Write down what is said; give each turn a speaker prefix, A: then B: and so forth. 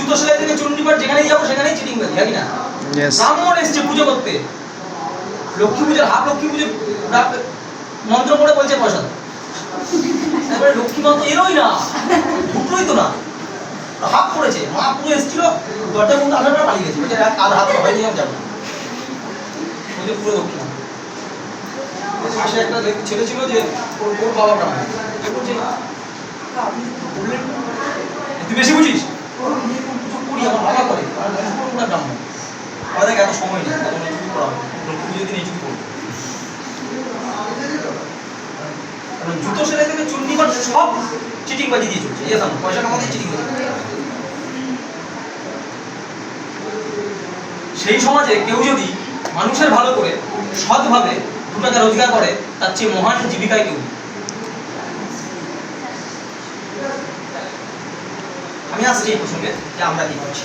A: জুতো সেলাই থেকে চণ্ডীপাঠ যেখানেই যাবো সেখানেই চিটিং বাজি, জানি না। ব্রাহ্মণ এসছে পুজো করতে, লক্ষ্মী পুজোর হাফ লক্ষ্মী পুজো মন্ত্র পড়ে বলছে পয়সা দাও। এবারে লক্ষ্মী মন্ত্র এলোই না, ঢুকলোই তো না, হাত পড়েছে। মা পুরো এসেছিল, দরজার মধ্যে আধার পালিয়ে গেছে, বলছে আর হাত হয়নি, আমি যাবো। পুরো লক্ষ্মী পাশে একটা ছেলে ছিল যে ওর বাবা ব্রাহ্মণ, বলছে আপনি বললেন তুই বেশি বুঝিস, পুজো করি আমার বাবা করে, ব্রাহ্মণ আমাদের এত সময় নেই, এত এইটুকু করা হবে, পুজো দিন এইটুকু করবো। জুতো সেলাই থেকে চণ্ডীপাঠ সব চিটিং বাজি দিয়ে চলছে, পয়সা কামাতেই চিটিং বাজি। সেই সমাজে কেউ যদি মানুষের ভালো করে সৎভাবে 2 টাকা রোজগার করে, তার চেয়ে মহান জীবিকায় কেউ। আমি আসছি এই প্রসঙ্গে যে আমরা কি করছি।